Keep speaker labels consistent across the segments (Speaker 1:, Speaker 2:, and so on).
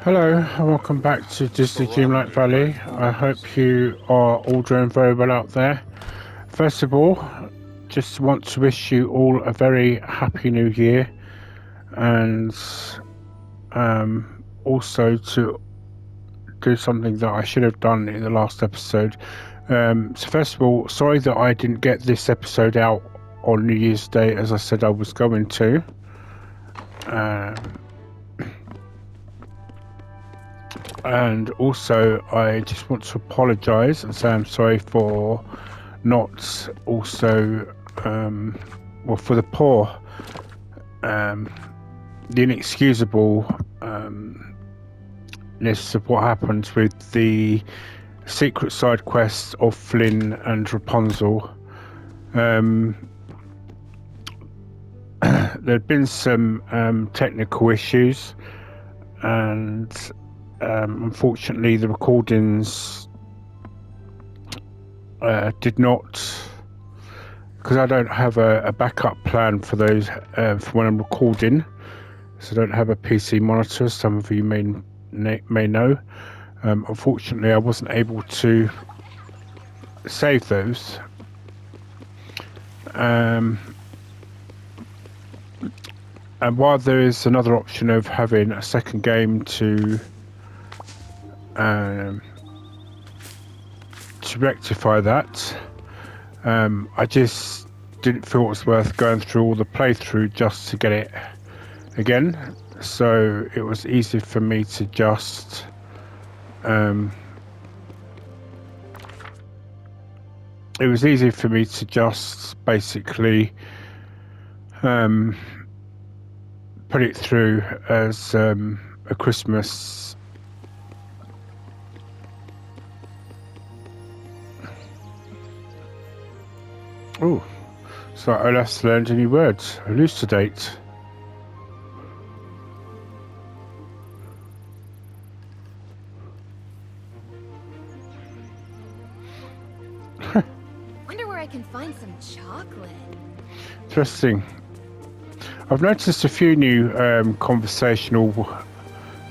Speaker 1: Hello and welcome back to Disney Dreamlight Valley. I hope you are all doing very well out there. First of all, just want to wish you all a very happy new year, and also to do something that I should have done in the last episode. So first of all, sorry that I didn't get this episode out on New Year's Day as I said I was going to. And also I just want to apologise and say I'm sorry for not also well, for the poor, the inexcusable ness of what happened with the secret side quests of Flynn and Rapunzel. There'd been some technical issues, and unfortunately the recordings did not, because I don't have a backup plan for those for when I'm recording, so I don't have a PC monitor, some of you may know. Unfortunately I wasn't able to save those. And while there is another option of having a second game to rectify that, I just didn't feel it was worth going through all the playthrough just to get it again. So it was easy for me to just basically put it through as a Christmas so I'll have to learn any words. Elucidate.
Speaker 2: Wonder where I can find some chocolate.
Speaker 1: Interesting. I've noticed a few new conversational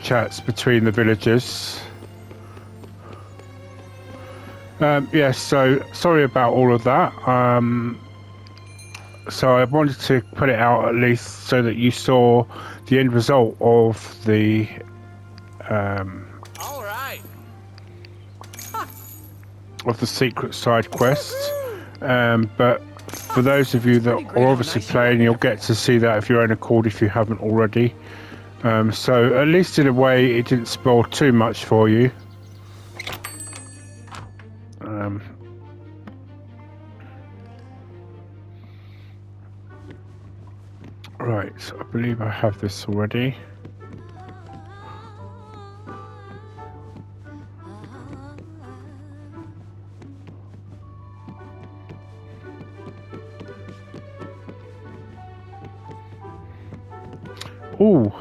Speaker 1: chats between the villagers. Yes, so sorry about all of that. So I wanted to put it out at least so that you saw the end result of the
Speaker 3: all right.
Speaker 1: of the secret side quest. But for those of you that are obviously playing, you'll get to see that of your own accord if you haven't already. So at least in a way it didn't spoil too much for you. Right, I believe I have this already. Ooh.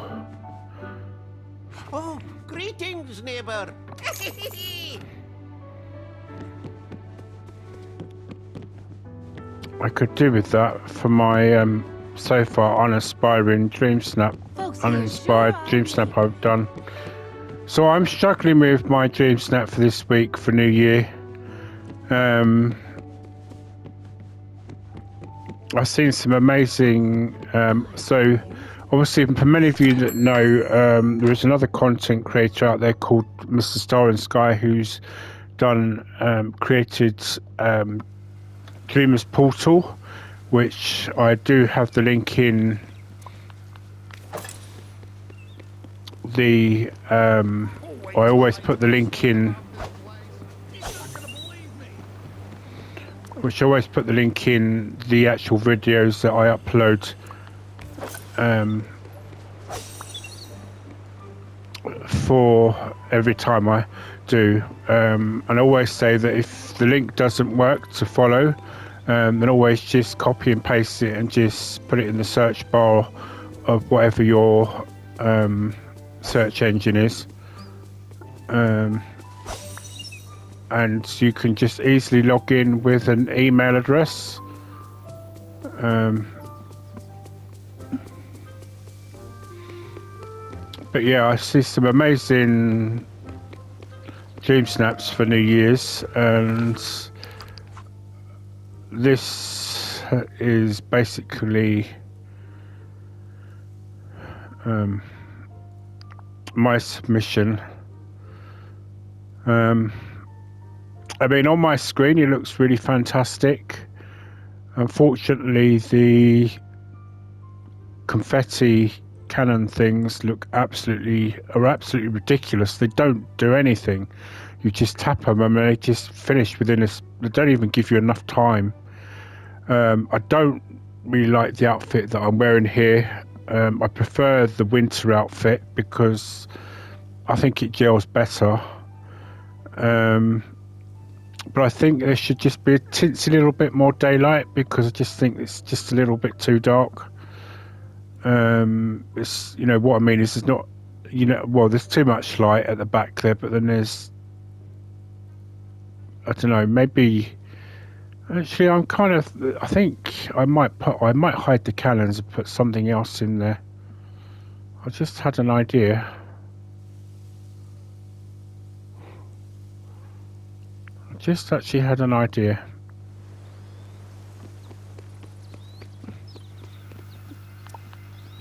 Speaker 3: Oh, greetings, neighbor.
Speaker 1: I could do with that for my so far uninspired dream snap I've done. So I'm struggling with my dream snap for this week for New Year. I've seen some amazing so obviously for many of you that know, there is another content creator out there called MrStarinSky who's done created Dreamer's Portal, which I do have the link in the I always put the link in the actual videos that I upload for every time I do, and I always say that if the link doesn't work to follow, then always just copy and paste it and just put it in the search bar of whatever your search engine is, and you can just easily log in with an email address. But yeah, I see some amazing dream snaps for New Year's, and this is basically my submission. I mean, on my screen it looks really fantastic. Unfortunately, the confetti cannon things are absolutely ridiculous. They don't do anything. You just tap them and they just finish within they don't even give you enough time. I don't really like the outfit that I'm wearing here. I prefer the winter outfit because I think it gels better. But I think there should just be a tinsy little bit more daylight because I just think it's just a little bit too dark. It's, you know, what I mean is it's not, you know, well, there's too much light at the back there, but then there's, I don't know, maybe, actually I think I might hide the cannons and put something else in there. I just had an idea. Just actually had an idea.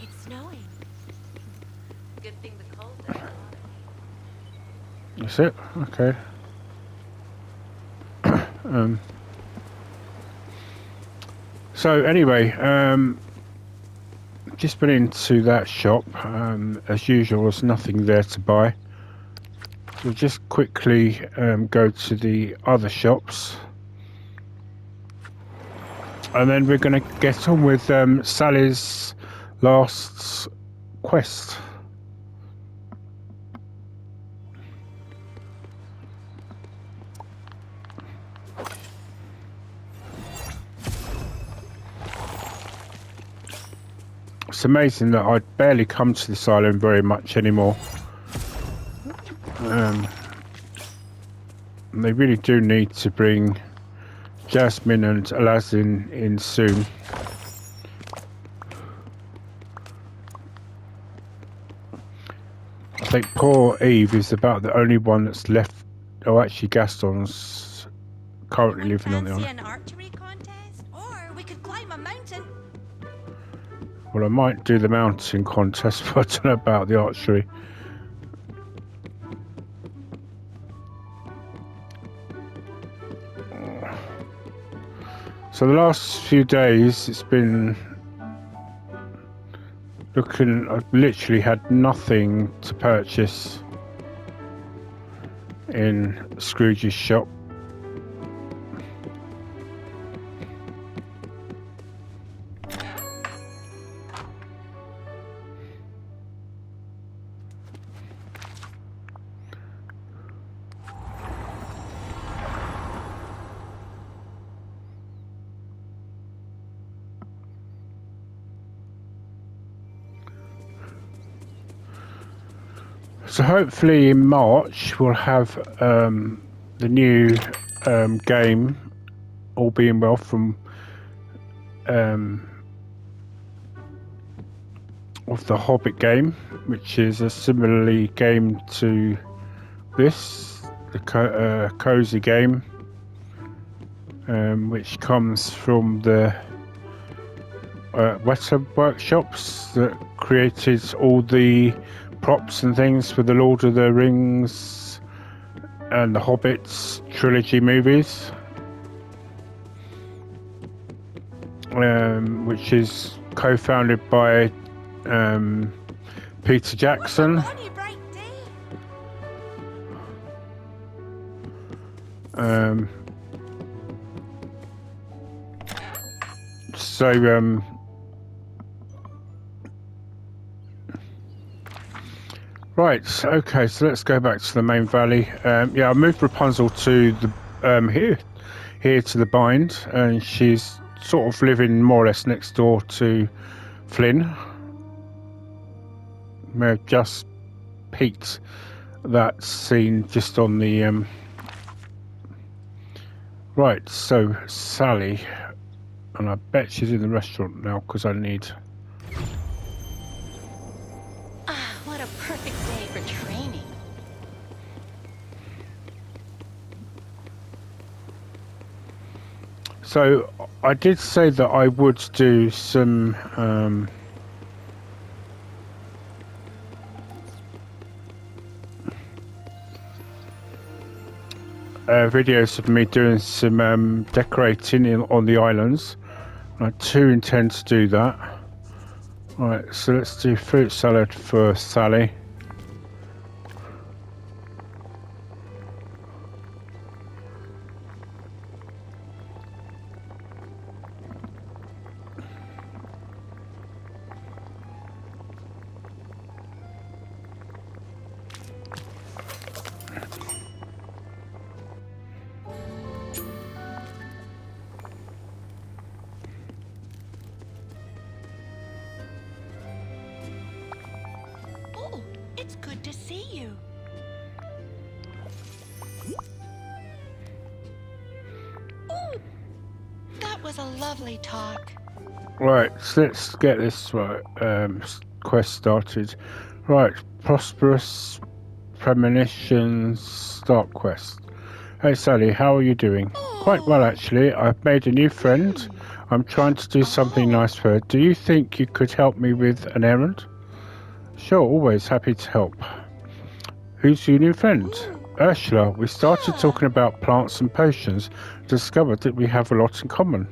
Speaker 2: It's snowing. Good thing the cold doesn't bother me.
Speaker 1: That's it? Okay. So anyway, just been into that shop. As usual, there's nothing there to buy. We'll just quickly go to the other shops, and then we're going to get on with Sally's last quest. It's amazing that I barely come to this island very much anymore. They really do need to bring Jasmine and Aladdin in soon. I think poor Eve is about the only one that's left. Oh, actually, Gaston's currently living on the island.
Speaker 4: An archery contest, or we could climb a mountain.
Speaker 1: Well, I might do the mountain contest, but I don't know about the archery. So the last few days, it's been looking. I've literally had nothing to purchase in Scrooge's shop. So hopefully in March we'll have the new game, all being well, from of the Hobbit game, which is a similarly game to this, the cozy game, which comes from the Weta Workshops that created all the props and things for the Lord of the Rings and the Hobbits trilogy movies, which is co-founded by Peter Jackson. Right, okay, so let's go back to the main valley. Yeah, I moved Rapunzel to the here to the bind, and she's sort of living more or less next door to Flynn. May have just peeked that scene just on the right. So Sally, and I bet she's in the restaurant now because I need.
Speaker 2: What a
Speaker 4: perfect day for training.
Speaker 1: So I did say that I would do some videos of me doing some decorating on the islands. I do intend to do that. Right, so let's do fruit salad for Sally.
Speaker 4: Oh, it's good to see you. Oh, that was a lovely talk.
Speaker 1: Right, so let's get this right, quest started. Right, prosperous premonitions start quest. Hey Sally, how are you doing? Quite well actually. I've made a new friend. I'm trying to do something nice for her. Do you think you could help me with an errand? Sure, always happy to help. Who's your new friend? Ursula. We started talking about plants and potions. Discovered that we have a lot in common.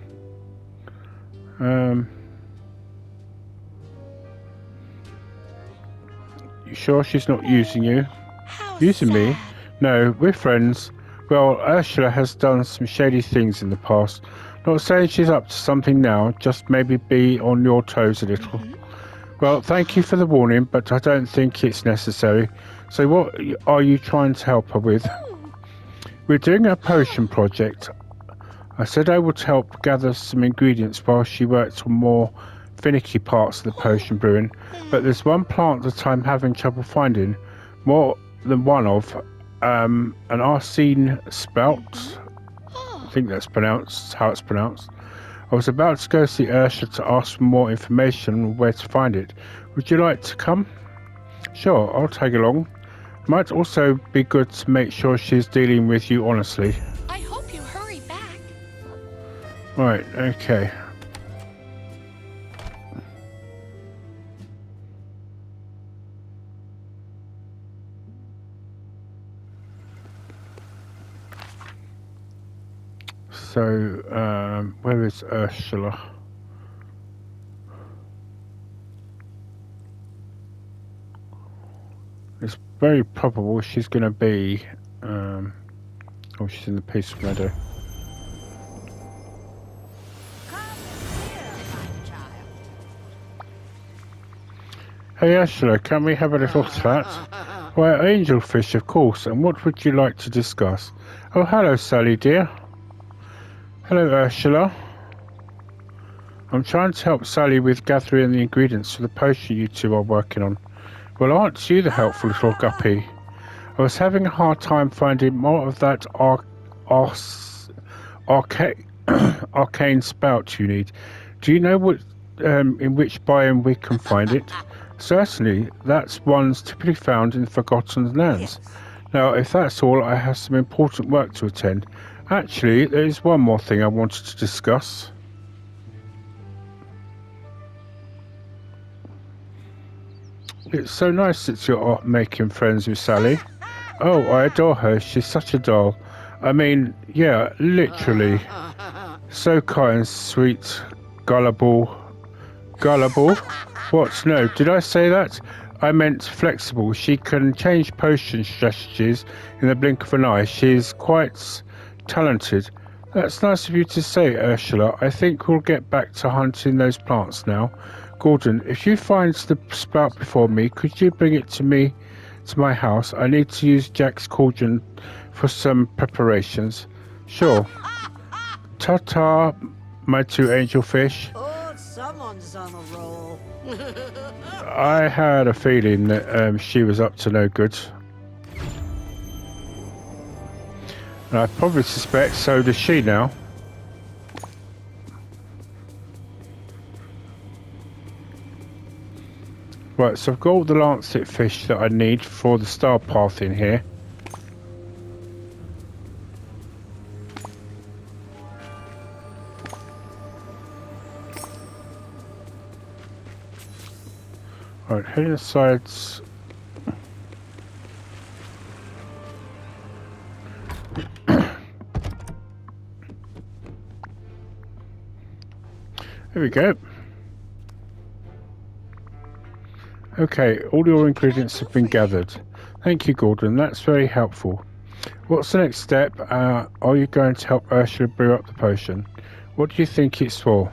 Speaker 1: You sure she's not using you?
Speaker 4: How
Speaker 1: Using me?
Speaker 4: sad.
Speaker 1: No, we're friends. Well, Ursula has done some shady things in the past. Not saying she's up to something now, just maybe be on your toes a little. Well, thank you for the warning, but I don't think it's necessary. So what are you trying to help her with? We're doing a potion project. I said I would help gather some ingredients while she worked on more finicky parts of the potion brewing, but there's one plant that I'm having trouble finding, more than one of, an arsene spout. I think that's how it's pronounced. I was about to go see Ursula to ask for more information on where to find it. Would you like to come? Sure, I'll tag along. Might also be good to make sure she's dealing with you honestly.
Speaker 4: I hope you hurry back.
Speaker 1: Right, okay. So, where is Ursula? It's very probable she's going to be, oh, she's in the peaceful meadow. Hey Ursula, can we have a little chat? Why, angelfish, of course, and what would you like to discuss? Oh, hello, Sally, dear. Hello, Ursula. I'm trying to help Sally with gathering the ingredients for the potion you two are working on. Well, aren't you the helpful little guppy? I was having a hard time finding more of that arcane spout you need. Do you know what, in which biome we can find it? Certainly, that's one's typically found in forgotten lands. Now, if that's all, I have some important work to attend. Actually, there is one more thing I wanted to discuss. It's so nice that you're making friends with Sally. Oh, I adore her. She's such a doll. I mean, yeah, literally. So kind, sweet, gullible. Gullible? What? No, did I say that? I meant flexible. She can change potion strategies in the blink of an eye. She's quite talented. That's nice of you to say, Ursula. I think we'll get back to hunting those plants now. Gordon, if you find the spout before me, could you bring it to me, to my house? I need to use Jack's cauldron for some preparations. Sure. Ta-ta, my two angelfish.
Speaker 3: Oh, someone's on a roll.
Speaker 1: I had a feeling that she was up to no good. And I probably suspect so does she now. Right, so I've got all the lancet fish that I need for the star path in here. Right, heading aside. There we go. Okay, all your ingredients have been gathered. Thank you, Gordon. That's very helpful. What's the next step? Are you going to help Ursula brew up the potion? What do you think it's for?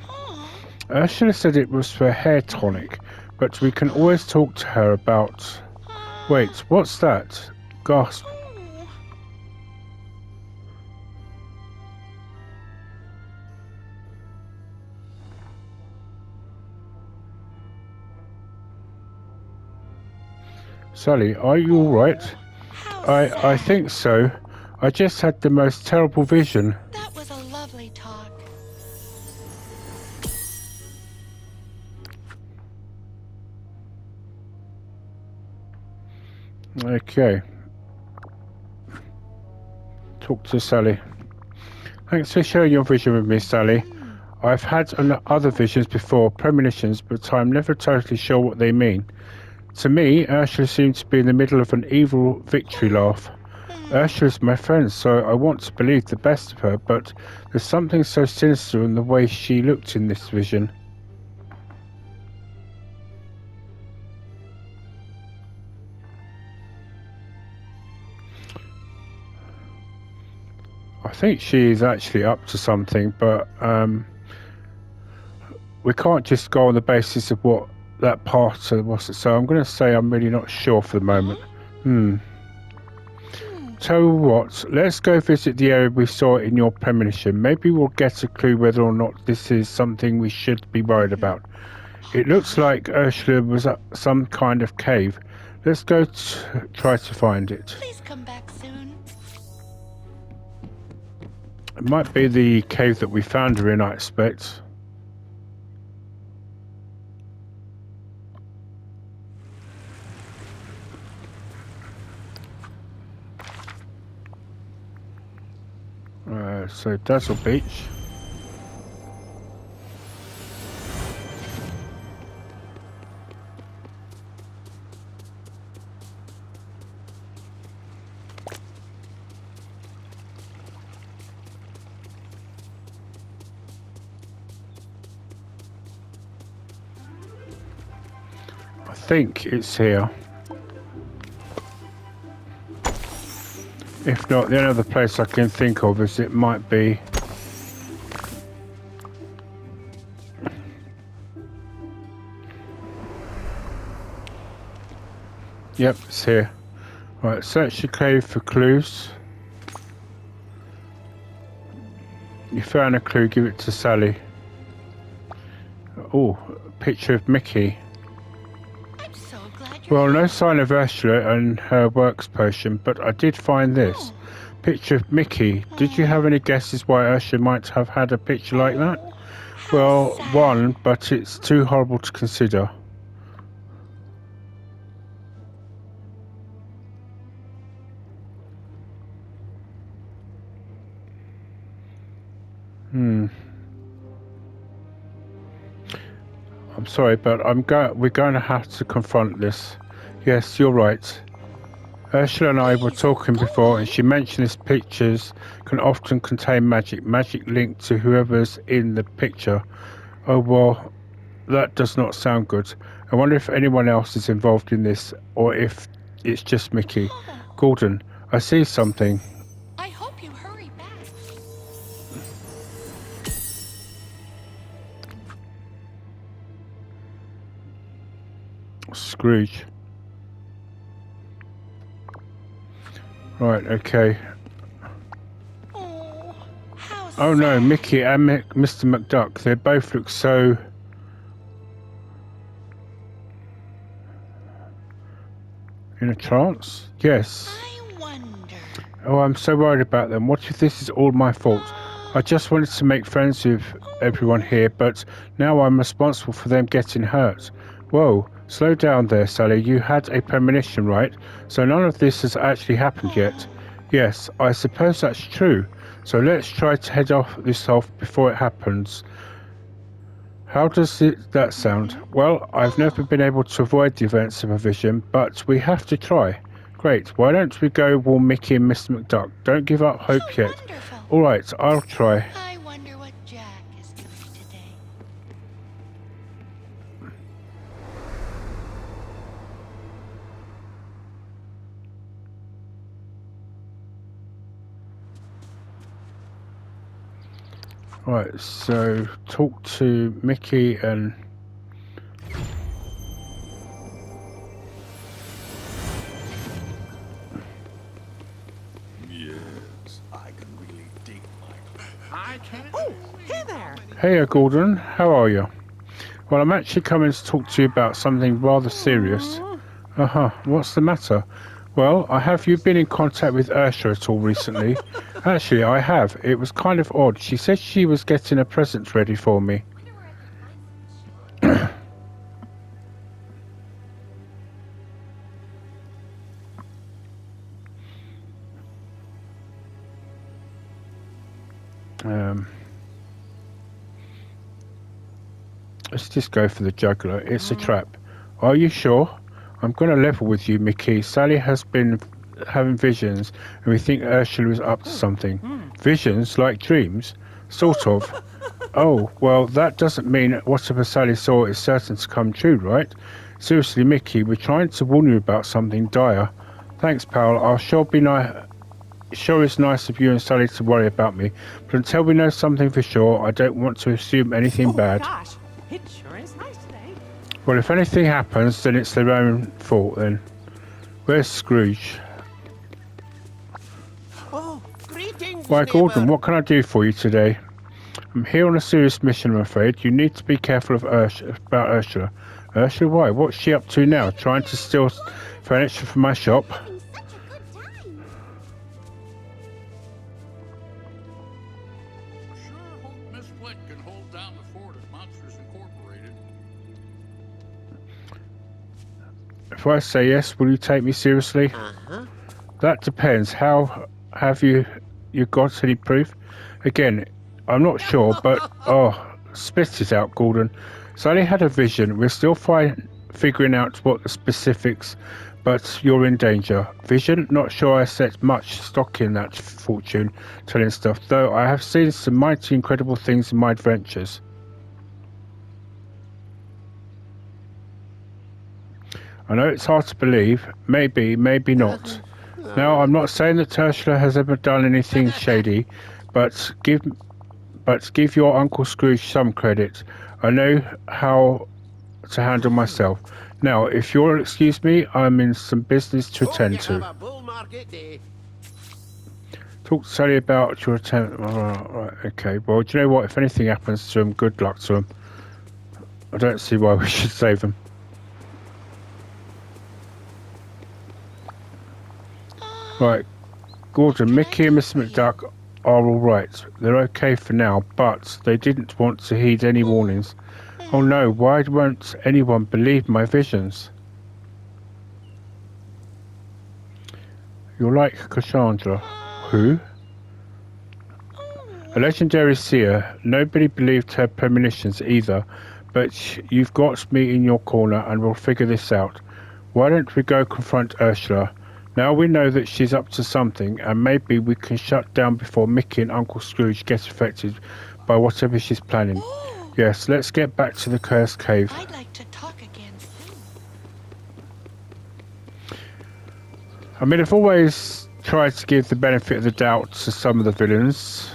Speaker 1: Ursula said it was for hair tonic, but we can always talk to her about... Wait, what's that? Gasp. Sally, are you alright? I think so. I just had the most terrible vision.
Speaker 4: That was a lovely talk.
Speaker 1: Okay. Talk to Sally. Thanks for sharing your vision with me, Sally. I've had other visions before, premonitions, but I'm never totally sure what they mean. To me, Ursula seems to be in the middle of an evil victory laugh. Ursula's my friend, so I want to believe the best of her, but there's something so sinister in the way she looked in this vision. I think she's actually up to something, but we can't just go on the basis of what that part was. So I'm going to say I'm really not sure for the moment. Tell you what, let's go visit the area we saw in your premonition. Maybe we'll get a clue whether or not this is something we should be worried about. It looks like Ursula was at some kind of cave. Let's go try to find it.
Speaker 4: Please come back soon.
Speaker 1: It might be the cave that we found her in, I expect. So Dazzle Beach. I think it's here. If not, the only other place I can think of is it might be... Yep, it's here. Right, search the cave for clues. You found a clue, give it to Sally. Oh, a picture of Mickey.
Speaker 4: I'm so glad you're
Speaker 1: Well,
Speaker 4: here.
Speaker 1: no sign of Ursula and her works potion, but I did find this. Picture of Mickey. Did you have any guesses why Ursula might have had a picture like that? Well, one, but it's too horrible to consider. I'm sorry, but we're going to have to confront this. Yes, you're right. Ursula and I were talking before, and she mentioned these pictures can often contain magic linked to whoever's in the picture. Oh well, that does not sound good. I wonder if anyone else is involved in this, or if it's just Mickey. Gordon, I see something.
Speaker 4: I hope you hurry back.
Speaker 1: Scrooge. Right, okay.
Speaker 4: Oh, how
Speaker 1: Oh no,
Speaker 4: sad.
Speaker 1: Mickey and Mr. McDuck, they both look so... in a trance? Yes.
Speaker 4: I wonder.
Speaker 1: Oh, I'm so worried about them. What if this is all my fault? I just wanted to make friends with everyone here, but now I'm responsible for them getting hurt. Whoa, Slow down there, Sally. You had a premonition, right? So none of this has actually happened yet. Yes, I suppose that's true. So let's try to head this off before it happens. How does that sound? Well, I've never been able to avoid the events of a vision, but we have to try. Great. Why don't we go warn Mickey and Mr. McDuck? Don't give up hope yet.
Speaker 4: Wonderful.
Speaker 1: All right, I'll try.
Speaker 4: I wonder what Jack is doing today.
Speaker 1: Right, so talk to Mickey and...
Speaker 5: Yes, I can really dig my...
Speaker 3: Oh, hey there.
Speaker 1: Hey, Gordon, how are you? Well, I'm actually coming to talk to you about something rather serious. What's the matter? Well, have you been in contact with Ursula at all recently? Actually, I have. It was kind of odd. She said she was getting a present ready for me. Let's just go for the juggler. It's a trap. Are you sure? I'm going to level with you, Mickey. Sally has been having visions, and we think Ursula is up to something. Visions? Like dreams? Sort of. Oh, well, that doesn't mean whatever Sally saw is certain to come true, right? Seriously, Mickey, we're trying to warn you about something dire. Thanks, pal. I'll sure be Sure, it's nice of you and Sally to worry about me, but until we know something for sure, I don't want to assume anything bad.
Speaker 3: Gosh, it sure is nice today.
Speaker 1: Well, if anything happens, then it's their own fault, then. Where's Scrooge?
Speaker 3: Oh, greetings,
Speaker 1: Why, Gordon,
Speaker 3: neighbor.
Speaker 1: what can I do for you today? I'm here on a serious mission, I'm afraid. You need to be careful about Ursula. Ursula, why? What's she up to now? Trying to steal furniture from my shop?
Speaker 5: Sure hope Miss Flick can hold down the fort at Monsters Incorporated.
Speaker 1: If I say yes, will you take me seriously? That depends. How have you got any proof? Again, I'm not sure, but spit it out, Gordon. Sally had a vision. We're still figuring out what the specifics, but you're in danger. Vision? Not sure I set much stock in that fortune telling stuff, though I have seen some mighty incredible things in my adventures. I know it's hard to believe. Maybe, maybe not. Now, I'm not saying that Ursula has ever done anything shady, but give your Uncle Scrooge some credit. I know how to handle myself. Now, if you'll excuse me, I'm in some business to attend to. Talk to Sally about your attempt. Right, okay. Well, do you know what? If anything happens to him, good luck to him. I don't see why we should save him. Right, Gordon, Mickey and Mr. McDuck are alright. They're okay for now, but they didn't want to heed any warnings. Oh no, why won't anyone believe my visions? You're like Cassandra. Who? A legendary seer. Nobody believed her premonitions either, but you've got me in your corner and we'll figure this out. Why don't we go confront Ursula? Now we know that she's up to something, and maybe we can shut down before Mickey and Uncle Scrooge get affected by whatever she's planning. Yes, let's get back to the cursed cave.
Speaker 4: I'd like to talk again soon.
Speaker 1: I mean, I've always tried to give the benefit of the doubt to some of the villains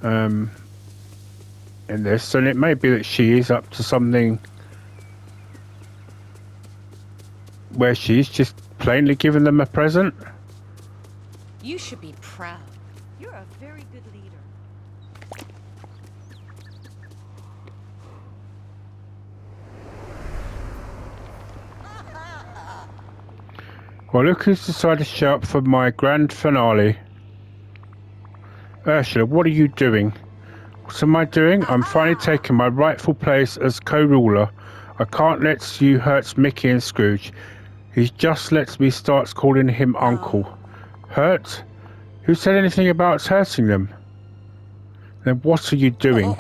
Speaker 1: in this, and it may be that she is up to something where she's just plainly giving them a present.
Speaker 2: You should be proud. You're a very good leader.
Speaker 1: Well, look who's decided to show up for my grand finale. Ursula, what are you doing? What am I doing? I'm finally taking my rightful place as co-ruler. I can't let you hurt Mickey and Scrooge. He just lets me start calling him Uncle. Hurt? Who said anything about hurting them? Then what are you doing?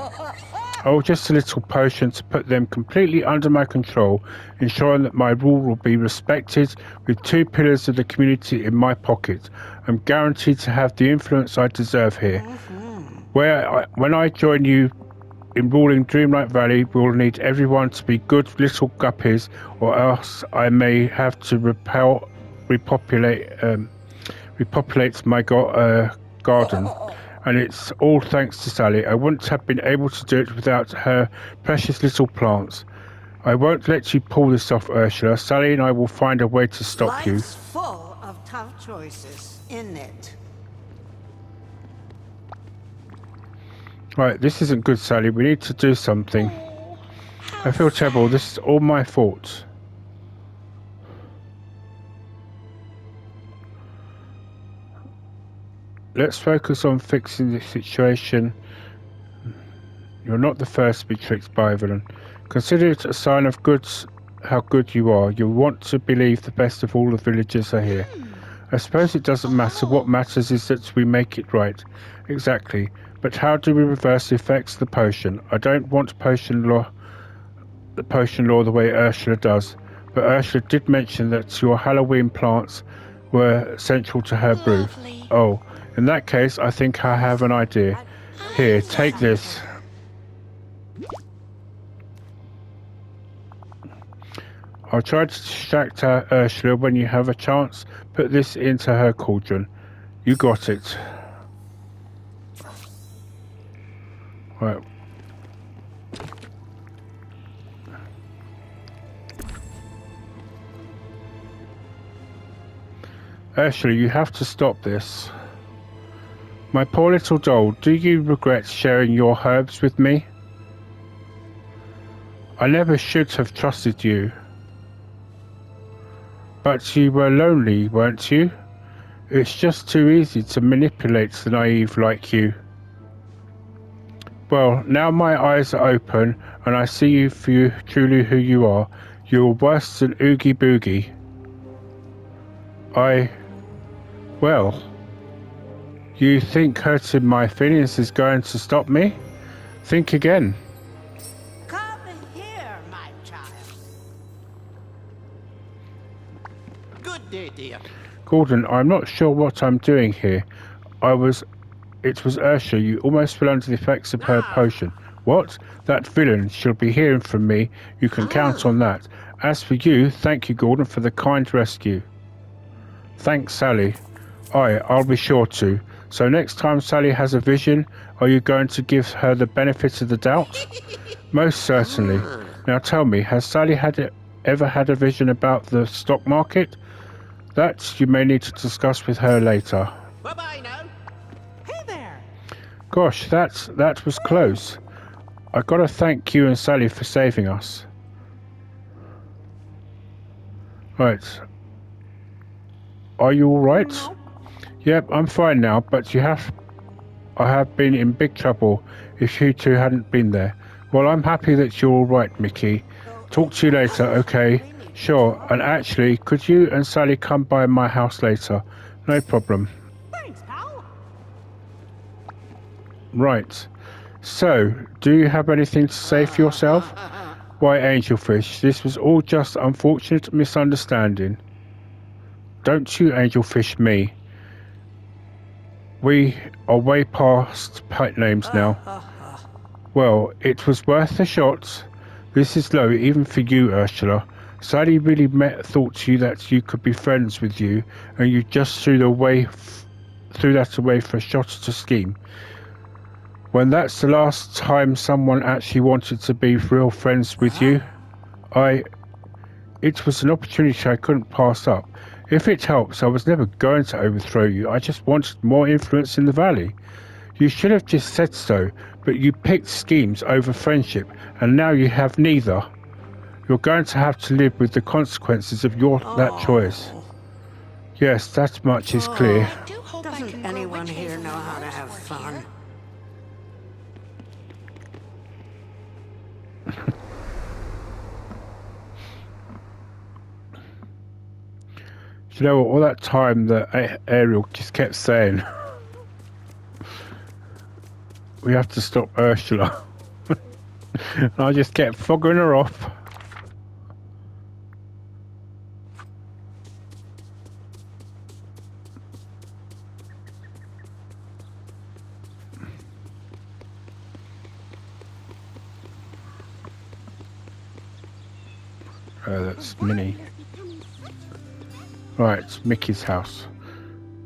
Speaker 1: Oh, just a little potion to put them completely under my control, ensuring that my rule will be respected with 2 pillars of the community in my pocket. I'm guaranteed to have the influence I deserve here. When I join you in ruling Dreamlight Valley, we'll need everyone to be good little guppies, or else I may have to repopulate my garden. And it's all thanks to Sally. I wouldn't have been able to do it without her precious little plants. I won't let you pull this off, Ursula. Sally and I will find a way to stop you.
Speaker 6: Life's full of tough choices, isn't it?
Speaker 1: Right, this isn't good, Sally. We need to do something. I feel terrible. This is all my fault. Let's focus on fixing this situation. You're not the first to be tricked by a villain. Consider it a sign of how good you are. You want to believe the best of all the villagers are here. I suppose it doesn't matter. What matters is that we make it right. Exactly. But how do we reverse the effects of the potion? I don't want the potion law the way Ursula does. But Ursula did mention that your Halloween plants were central to her brew.
Speaker 4: Lovely.
Speaker 1: Oh. In that case, I think I have an idea. Here, take this. I'll try to distract Ursula when you have a chance. Put this into her cauldron. You got it. Right. Ursula, you have to stop this. My poor little doll, do you regret sharing your herbs with me? I never should have trusted you. But you were lonely, weren't you? It's just too easy to manipulate the naive like you. Well, now my eyes are open and I see you for truly who you are. You're worse than Oogie Boogie. Well... You think hurting my feelings is going to stop me? Think again.
Speaker 6: Come here, my child.
Speaker 3: Good day, dear.
Speaker 1: Gordon, I'm not sure what I'm doing here. It was Ursula. You almost fell under the effects of her potion. What? That villain shall be hearing from me. You can count on that. As for you, thank you, Gordon, for the kind rescue. Thanks, Sally. I'll be sure to. So next time Sally has a vision, are you going to give her the benefit of the doubt? Most certainly. Now tell me, has Sally ever had a vision about the stock market? That you may need to discuss with her later.
Speaker 3: Bye-bye now. Hey there.
Speaker 1: Gosh, that was close. I gotta thank you and Sally for saving us. Right. Are you alright? Yep, I'm fine now, but I have been in big trouble if you two hadn't been there. Well, I'm happy that you're alright, Mickey. Talk to you later, okay? Sure, and actually, could you and Sally come by my house later? No problem.
Speaker 3: Thanks, pal.
Speaker 1: Right. So, do you have anything to say for yourself? Why, Angelfish, this was all just unfortunate misunderstanding. Don't you Angelfish me. We are way past pet names now. Well, it was worth a shot. This is low, even for you, Ursula. Sally really thought that you could be friends with you, and you just threw that away for a shot at a scheme. When that's the last time someone actually wanted to be real friends with you, it was an opportunity I couldn't pass up. If it helps, I was never going to overthrow you. I just wanted more influence in the valley. You should have just said so, but you picked schemes over friendship, and now you have neither. You're going to have to live with the consequences of that choice. Yes, that much is clear.
Speaker 4: I do hope I
Speaker 6: Doesn't
Speaker 4: can grow
Speaker 6: anyone
Speaker 4: witch
Speaker 6: here
Speaker 4: hazel
Speaker 6: know how to
Speaker 4: flowers
Speaker 6: have
Speaker 4: around
Speaker 6: fun?
Speaker 4: here.
Speaker 1: You know what? All that time that Ariel just kept saying, we have to stop Ursula. And I just kept fogging her off. Oh, that's Minnie. Right, it's Mickey's house.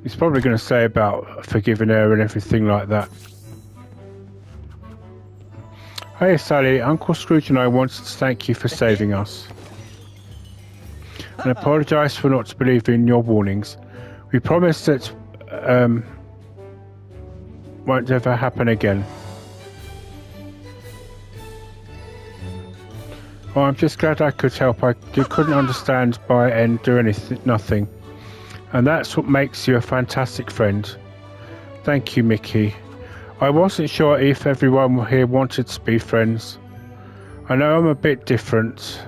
Speaker 1: He's probably going to say about forgiving her and everything like that. Hey Sally, Uncle Scrooge and I wanted to thank you for saving us. And apologise for not believing your warnings. We promise that won't ever happen again. Oh, I'm just glad I could help. I couldn't understand by and do nothing. And that's what makes you a fantastic friend. Thank you, Mickey. I wasn't sure if everyone here wanted to be friends. I know I'm a bit different.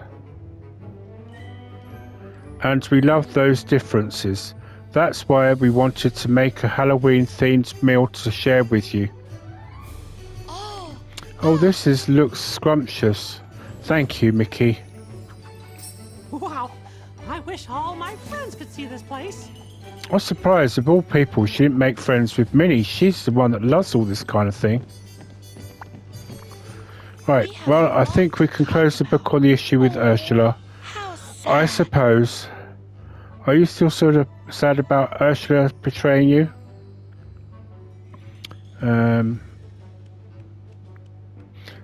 Speaker 1: And we love those differences. That's why we wanted to make a Halloween-themed meal to share with you. Oh, this looks scrumptious. Thank you, Mickey.
Speaker 3: Wow, I wish all my friends could see this place.
Speaker 1: I was surprised, of all people, she didn't make friends with Minnie. She's the one that loves all this kind of thing. Right, well, I think we can close the book on the issue with Ursula. I suppose. Are you still sort of sad about Ursula betraying you?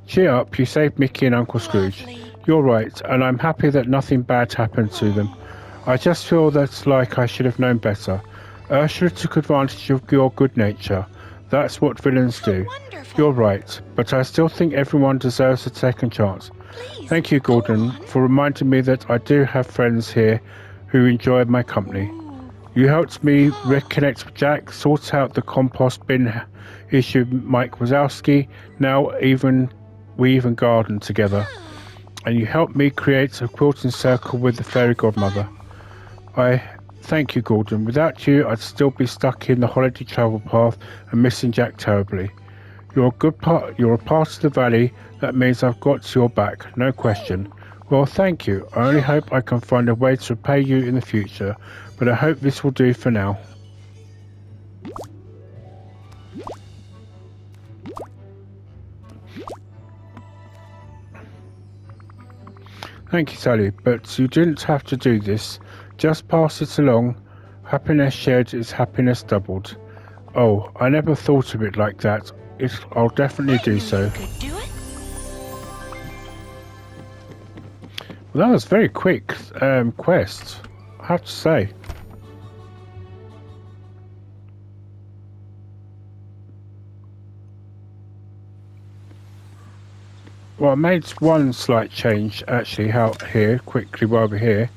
Speaker 1: Cheer up, you saved Mickey and Uncle Scrooge. You're right, and I'm happy that nothing bad happened to them. I just feel that's like I should have known better. Ursula took advantage of your good nature. That's what villains do. You're right, but I still think everyone deserves a second chance. Thank you, Gordon, for reminding me that I do have friends here who enjoy my company. You helped me reconnect with Jack, sort out the compost bin issue with Mike Wazowski. Now we even garden together. And you helped me create a quilting circle with the fairy godmother. I thank you, Gordon. Without you, I'd still be stuck in the holiday travel path and missing Jack terribly. You're a part of the valley. That means I've got your back, no question. Well, thank you. I only hope I can find a way to repay you in the future, but I hope this will do for now. Thank you, Sally, but you didn't have to do this. Just pass it along. Happiness shared is happiness doubled. Oh, I never thought of it like that. I'll definitely do so. Well, that was a very quick quest, I have to say. Well, I made one slight change actually out here, quickly while we're here.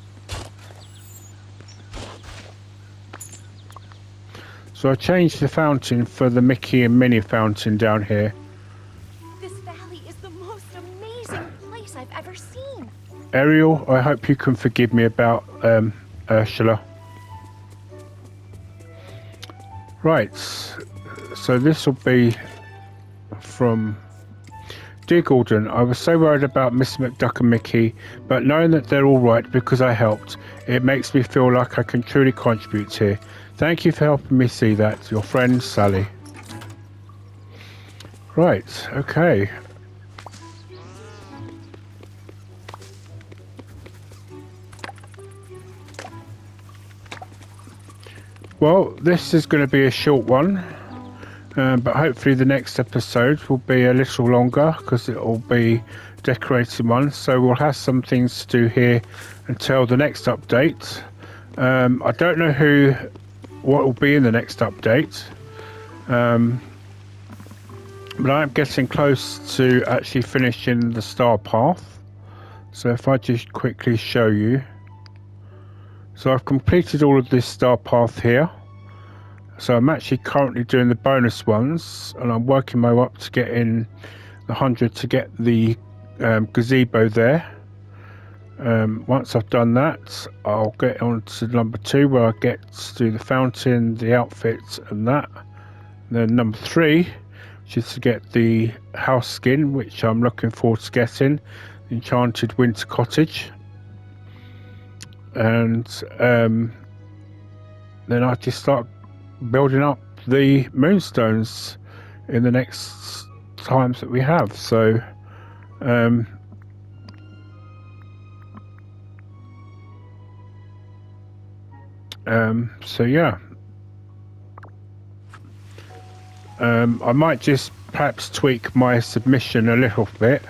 Speaker 1: So I changed the fountain for the Mickey and Minnie fountain down here.
Speaker 2: This valley is the most amazing place I've ever seen.
Speaker 1: Ariel, I hope you can forgive me about Ursula. Right, so this will be from... Dear Gordon, I was so worried about Mr. McDuck and Mickey, but knowing that they're all right because I helped, it makes me feel like I can truly contribute here. Thank you for helping me see that. Your friend, Sally. Right, okay. Well, this is going to be a short one. But hopefully the next episode will be a little longer because it will be decorating one. So we'll have some things to do here until the next update. I don't know what will be in the next update. But I'm getting close to actually finishing the star path. So if I just quickly show you. So I've completed all of this star path here. So I'm actually currently doing the bonus ones, and I'm working my way up to get in the 100 to get the gazebo there. Once I've done that, I'll get on to number 2, where I get to do the fountain, the outfits, and that. And then number 3, which is to get the house skin, which I'm looking forward to getting, the enchanted winter cottage. And then I just start building up the moonstones in the next times that we have. So so yeah, I might just perhaps tweak my submission a little bit.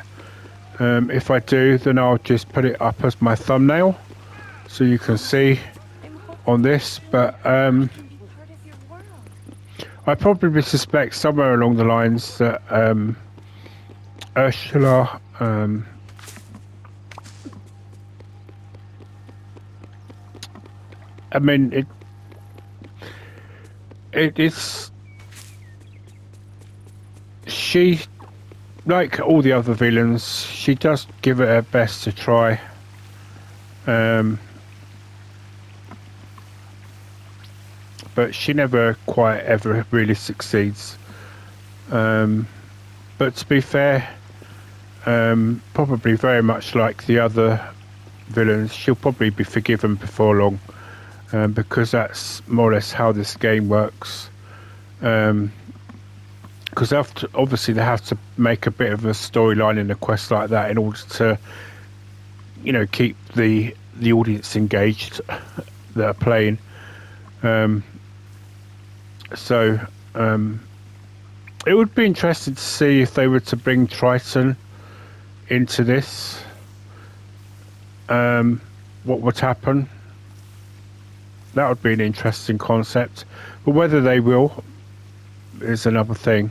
Speaker 1: If I do, then I'll just put it up as my thumbnail so you can see on this, but I probably suspect somewhere along the lines that Ursula I mean, it's she, like all the other villains, she does give it her best to try. But she never quite ever really succeeds. But to be fair, probably very much like the other villains, she'll probably be forgiven before long, because that's more or less how this game works. Because obviously they have to make a bit of a storyline in a quest like that in order to, you know, keep the audience engaged that are playing. So it would be interesting to see if they were to bring Triton into this, what would happen. That would be an interesting concept, but whether they will is another thing.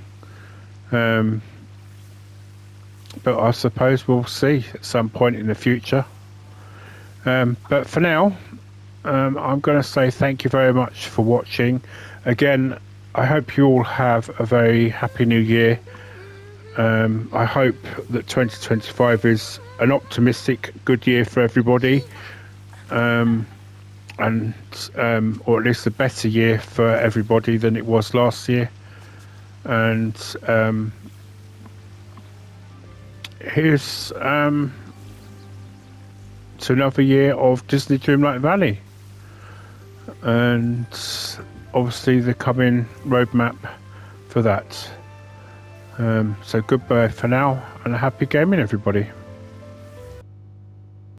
Speaker 1: But I suppose we'll see at some point in the future. But for now, I'm going to say thank you very much for watching. Again, I hope you all have a very happy new year. I hope that 2025 is an optimistic, good year for everybody, and or at least a better year for everybody than it was last year. And here's to another year of Disney Dreamlight Valley, and obviously the coming roadmap for that. So goodbye for now, and a happy gaming, everybody.